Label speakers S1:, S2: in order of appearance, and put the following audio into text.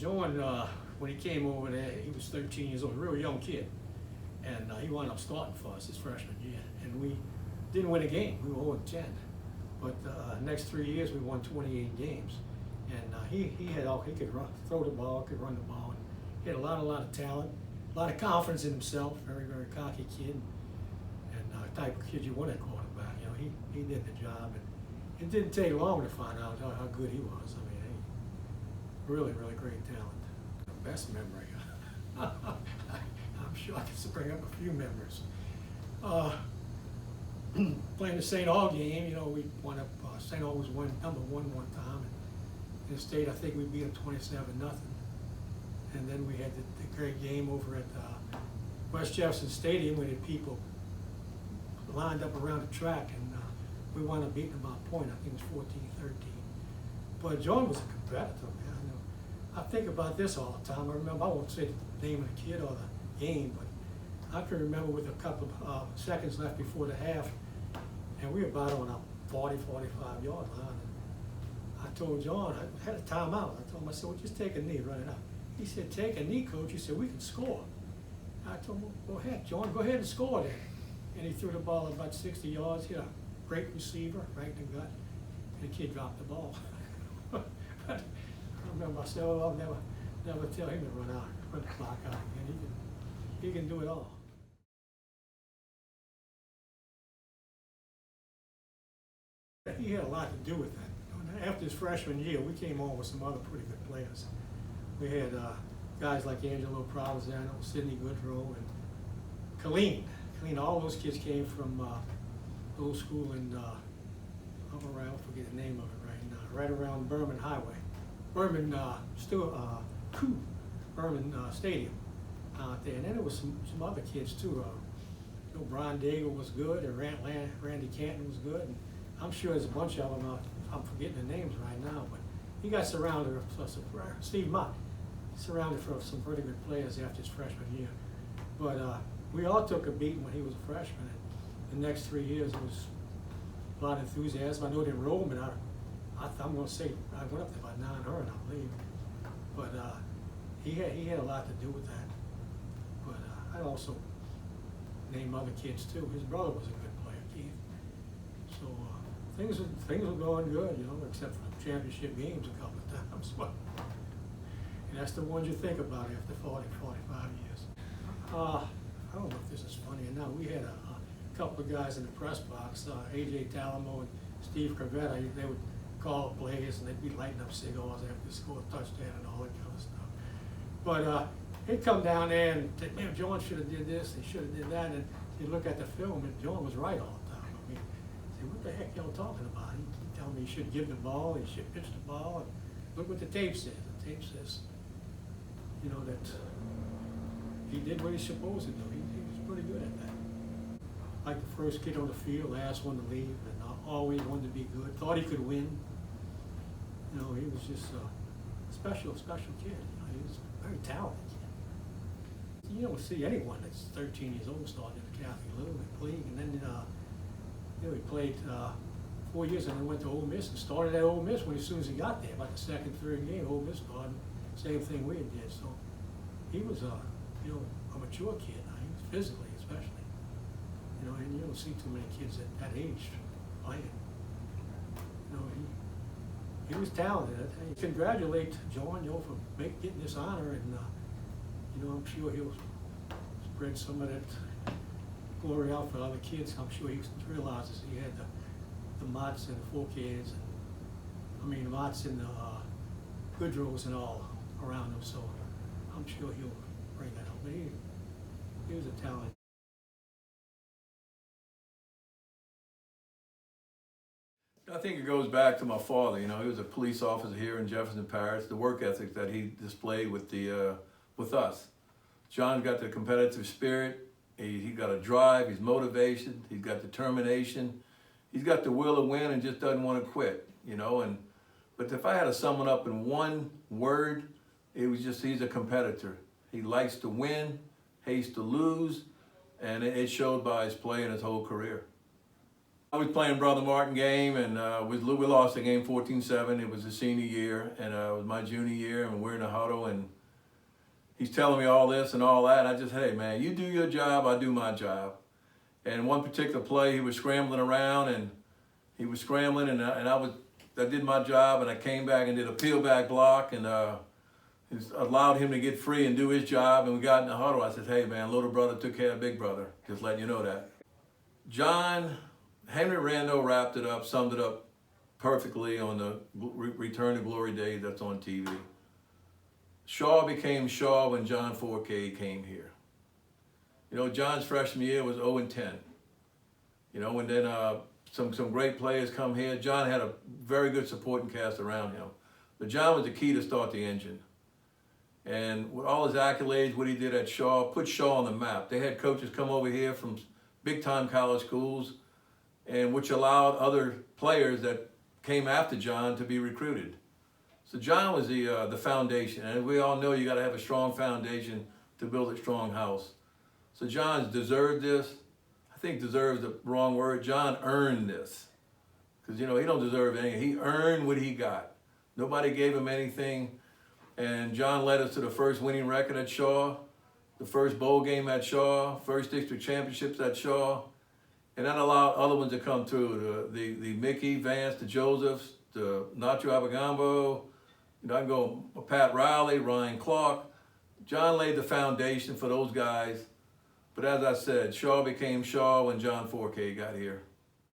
S1: John, when he came over there, he was 13 years old, a real young kid. And he wound up starting for us his freshman year. And we didn't win a game, we were 0-10. But next 3 years, we won 28 games. And he could throw the ball, could run the ball. He had a lot of talent, a lot of confidence in himself, very, very cocky kid. And type of kid you want at quarterback. You know, he did the job. And it didn't take long to find out how good he was. I mean, really, really great talent. The best memory. I'm sure I can bring up a few memories. Playing the St. Aug game, you know, we won up, St. Aug was number one time. And in the state, I think we beat them 27-0. And then we had the great game over at West Jefferson Stadium where the people lined up around the track, and we wound up beating them by a point. I think it was 14-13. But John was a competitor, man. You know, I think about this all the time. I remember, I won't say the name of the kid or the game, but I can remember with a couple of seconds left before the half, and we were about on a 40-45 yard line. And I told John, I had a timeout. I told him, I said, well, just take a knee, run it up. He said, take a knee, coach. He said, we can score. I told him, well, go ahead, John, go ahead and score then. And he threw the ball about 60 yards. He had a great receiver, right in the gut, and the kid dropped the ball. I remember I said, oh, I'll never tell him to run the clock out again. He can do it all. He had a lot to do with that. After his freshman year, we came on with some other pretty good players. We had guys like Angelo Provenzano, Sidney Goodrow, and Colleen. All those kids came from old school in up around, I forget the name of it right now, right around Berman Highway. Berman Stadium out there. And then there was some other kids too. You know, Brian Daigle was good, and Randy Canton was good. And I'm sure there's a bunch of them, I'm forgetting the names right now, but he got surrounded with Steve Mott, surrounded for some pretty good players after his freshman year. But we all took a beating when he was a freshman. And the next 3 years, it was a lot of enthusiasm. I know the enrollment, I'm going to say, I went up to about 900, I believe. But he had a lot to do with that. But I also named other kids too. His brother was a good player, Keith. So things were going good, you know, except for the championship games a couple of times. But, and that's the ones you think about after 40, 45 years. I don't know if this is funny or not. We had a couple of guys in the press box, A.J. Talamo and Steve Cravetta. They would call plays and they'd be lighting up cigars after they scored a touchdown and all that kind of stuff. But he'd come down there and say, man, John should have did this, he should have did that. And you look at the film and John was right all the time. I mean, say, what the heck y'all talking about? He tell me he should give the ball, he should pitch the ball. And look what the tape says. The tape says, you know, that he did what he's supposed to do. He was pretty good at that. Like the first kid on the field, last one to leave, and always wanted to be good. Thought he could win. You know, he was just a special kid. You know, he was very talented. You don't see anyone that's 13 years old starting in the Catholic League, and then you know, he played 4 years and then went to Ole Miss and started at Ole Miss as soon as he got there, about the second, third game. Ole Miss started, same thing we did. So he was you know, a mature kid. Physically, especially. You know, and you don't see too many kids at that age playing. You know, he was talented. I congratulate John, you know, for getting this honor, and you know, I'm sure he'll spread some of that glory out for other kids. I'm sure he realizes he had the Motts and the Fourcades, and Motts and the Goodrows and all around him. So I'm sure he'll bring that up. But he was a talent.
S2: I think it goes back to my father. You know, he was a police officer here in Jefferson Parish. The work ethic that he displayed with us. John got the competitive spirit. He got a drive. He's motivation. He's got determination. He's got the will to win and just doesn't want to quit. You know, but if I had to sum it up in one word, it was just he's a competitor. He likes to win, hates to lose, and it showed by his play in his whole career. I was playing Brother Martin game, and we lost the game 14-7. It was the senior year, and it was my junior year, and we're in the huddle, and he's telling me all this and all that. And I just, hey, man, you do your job, I do my job. And one particular play, he was scrambling around, and he was scrambling, and I did my job, and I came back and did a peel back block, and allowed him to get free and do his job, and we got in the huddle. I said, hey, man, little brother took care of big brother. Just letting you know that. Henry Rando summed it up perfectly on the Return to Glory Day that's on TV. Shaw became Shaw when John Fourcade came here. You know, John's freshman year was 0-10. You know, and then some great players come here. John had a very good supporting cast around him. But John was the key to start the engine. And with all his accolades, what he did at Shaw, put Shaw on the map. They had coaches come over here from big-time college schools, and which allowed other players that came after John to be recruited. So John was the foundation, and we all know you got to have a strong foundation to build a strong house. So John's deserved this. I think deserves the wrong word. John earned this, because you know he don't deserve anything. He earned what he got. Nobody gave him anything, and John led us to the first winning record at Shaw, the first bowl game at Shaw, first district championships at Shaw. And that allowed other ones to come through, the Mickey, Vance, the Josephs, the Nacho Abagambo, you know, I can go Pat Riley, Ryan Clark. John laid the foundation for those guys. But as I said, Shaw became Shaw when John Fourcade got here.